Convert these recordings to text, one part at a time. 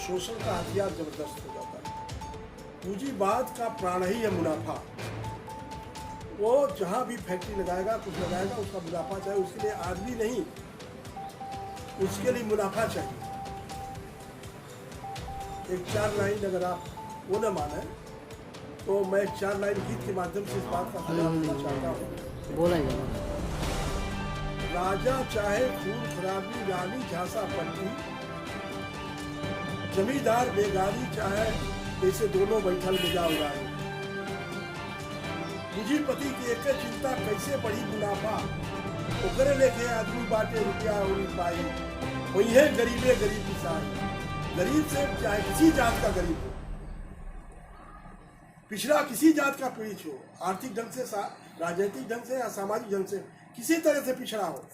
शोषण का हथियार जबरदस्त हो जाता है। पूंजीवाद का प्राण ही है मुनाफा। वो जहां भी फैक्ट्री लगाएगा, कुछ लगाएगा, उसका मुनाफा चाहिए। उसके लिए आदमी नहीं, उसके लिए मुनाफा चाहिए। एक 4 लाइन अगर आप वो न माने तो मैं 4 लाइन गीत के माध्यम से इस बात का सुझाव देना चाहता हूँ। बोला राजा चाहे खून खराबी, रानी झांसा पलटी, जमींदार बेगारी चाहे ऐसे दोनों बैठल मिजा उड़ाए। पूंजीपति की एक चिंता कैसे बढ़ी मुनाफा, ओकरे लेके आदमी बाटे रुपया उड़ी पाई। वही है गरीबे गरीब किसान, गरीब से चाहे किसी जात का गरीब हो, पिछड़ा किसी जात का पीड़ित हो, आर्थिक ढंग से, राजनीतिक ढंग से या सामाजिक ढंग से किसी तरह से पिछड़ा हो,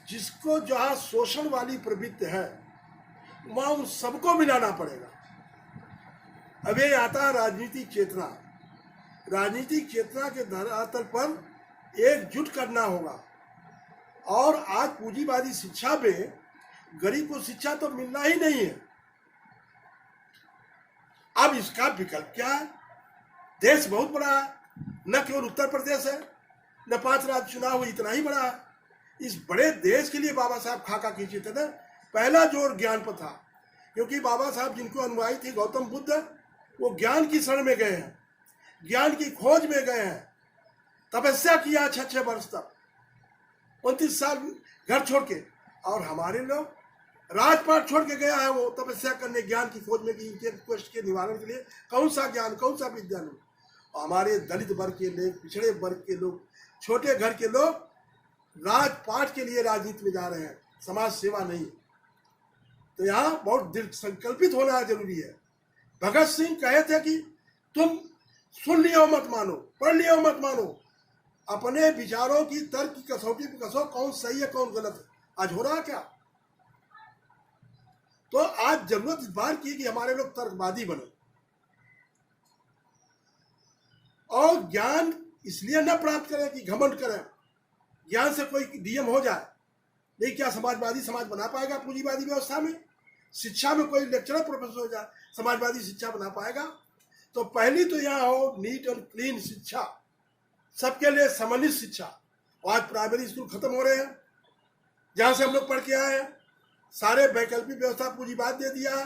जिसको जहां शोषण वाली प्रवृत्ति है वहां उन सबको मिलाना पड़ेगा। अब ये आता है राजनीतिक चेतना। राजनीतिक चेतना के धरातल पर एकजुट करना होगा। और आज पूंजीवादी शिक्षा में गरीब को शिक्षा तो मिलना ही नहीं है। अब इसका विकल्प क्या है? देश बहुत बड़ा है, न केवल उत्तर प्रदेश है, न 5 राज्य चुनाव हुई, इतना ही बड़ा है। इस बड़े देश के लिए बाबा साहब खाका खींचे थे ना। पहला जोर ज्ञान पर था, क्योंकि बाबा साहब जिनको अनुयायी थे गौतम बुद्ध, वो ज्ञान की शरण में गए हैं, ज्ञान की खोज में गए हैं। तपस्या किया 6 वर्ष तक, 29 साल घर छोड़ के। और हमारे लोग राजपाट छोड़ के गया है वो तपस्या करने, ज्ञान की खोज में, कि इनके क्वेश्चन के निवारण के लिए कौन सा ज्ञान, कौन सा विज्ञान। हमारे दलित वर्ग के लोग, पिछड़े वर्ग के लोग, छोटे घर के लोग राजपाट के लिए राजनीति में जा रहे हैं, समाज सेवा नहीं। तो यहाँ बहुत दृढ़ संकल्पित होना जरूरी है। भगत सिंह कहे थे कि तुम सुन लियो मत मानो, पढ़ लियो मत मानो, अपने विचारों की तर्क की कसौटी पर कसो, कौन सही है कौन गलत है। आज हो रहा क्या? तो आज जरूरत इस बात की कि हमारे लोग तर्कवादी बने और ज्ञान इसलिए न प्राप्त करें कि घमंड करें, ज्ञान से कोई डीएम हो जाए। नहीं, क्या समाजवादी समाज बना पाएगा पूंजीवादी व्यवस्था में? शिक्षा में कोई लेक्चरर प्रोफेसर हो जाए, समाजवादी शिक्षा बना पाएगा? तो पहली तो यहाँ हो नीट और क्लीन शिक्षा, सबके लिए समन्वित शिक्षा। आज प्राइमरी स्कूल खत्म हो रहे हैं, जहां से हम लोग पढ़ के आए हैं। सारे वैकल्पिक व्यवस्था पूंजीवाद दे दिया है।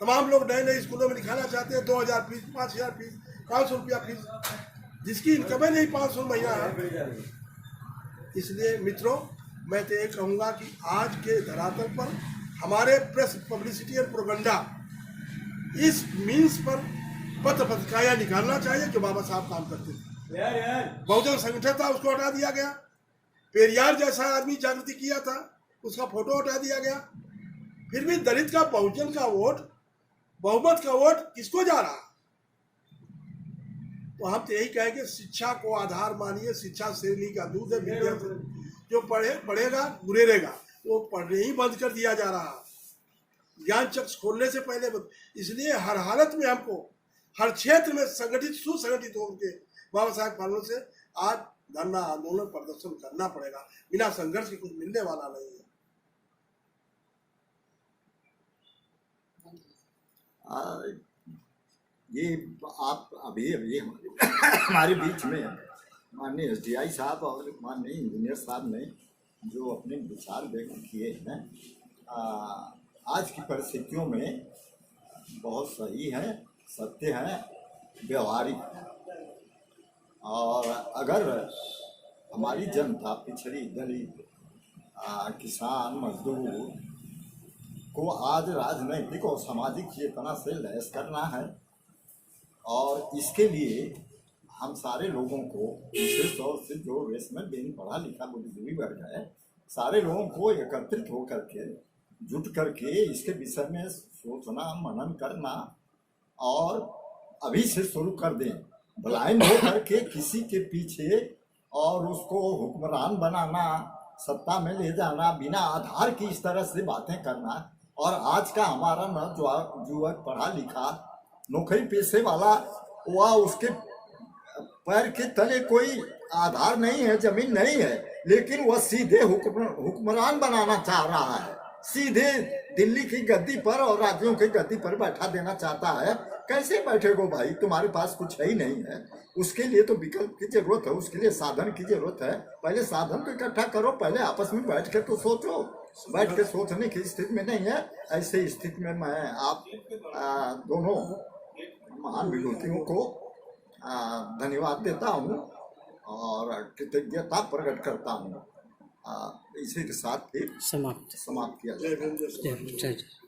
तमाम लोग नए नए स्कूलों में लिखाना चाहते हैं। 2000 फीस, 5000 फीस, 500 रुपया फीस, जिसकी इनकम ही नहीं 500 महीना है। इसलिए मित्रों, मैं तो ये कहूँगा कि आज के धरातल पर हमारे प्रेस, पब्लिसिटी और प्रोपेगेंडा, इस मीन्स पर पत्र पत्रिकाएं निकालना चाहिए जो बाबा साहब काम करते थे। बहुजन संगठन था, उसको हटा दिया गया। पेरियार जैसा आदमी जागृति किया था, उसका फोटो हटा दिया गया। फिर भी दलित का, बहुजन का वोट, बहुमत का वोट किसको जा रहा? तो हम तो यही कहेंगे, शिक्षा को आधार मानिए। शिक्षा शेरनी का दूध है, विद्या जो पढ़ेगा गुरेरेगा। वो पढ़ने ही बंद कर दिया जा रहा, ज्ञान चक्ष खोलने से पहले इसलिए हर हालत में हमको हर क्षेत्र में संगठित, सुसंगठित होकर बाबा साहब पालनों से आज धरना, आंदोलन, प्रदर्शन करना पड़ेगा। बिना संघर्ष के कुछ मिलने वाला नहीं है। ये आप अभी हमारे बीच में माननीय SDI साहब और माननीय इंजीनियर साहब ने जो अपने विचार व्यक्त किए हैं, आज की परिस्थितियों में बहुत सही है, सत्य है, व्यवहारिक है। और अगर हमारी जनता, पिछड़ी, दलित, किसान, मजदूर को आज राजनैतिक और सामाजिक चेतना से लैस करना है, और इसके लिए हम सारे लोगों को, विशेष तौर से जो रेशनल बेन पढ़ा लिखा बुद्धिजीवी वर्ग है, सारे लोगों को एकत्रित होकर के, जुट करके इसके विषय में सोचना, मनन करना और अभी से शुरू कर दें। ब्लाइंड होकर के किसी के पीछे और उसको हुक्मरान बनाना, सत्ता में ले जाना, बिना आधार की इस तरह से बातें करना। और आज का हमारा युवक पढ़ा लिखा, नौकरी पेशे वाला, वह उसके पैर के तले कोई आधार नहीं है, जमीन नहीं है, लेकिन वह सीधे हुक्मरान बनाना चाह रहा है। सीधे दिल्ली की गद्दी पर और राज्यों की गद्दी पर बैठा देना चाहता है। कैसे बैठेगो भाई, तुम्हारे पास कुछ है ही नहीं है। उसके लिए तो विकल्प की जरूरत है, उसके लिए साधन की जरूरत है। पहले साधन तो इकट्ठा करो, पहले आपस में बैठ के तो सोचो। बैठ के सोचने की स्थिति में नहीं है। ऐसी स्थिति में मैं आप दोनों महान विभूतियों को धन्यवाद देता हूँ और कृतज्ञता प्रकट करता हूँ। इसी के साथ ही समाप्त। समाप्त किया जय जाता है। भीम, जय श्री राम। जय जय।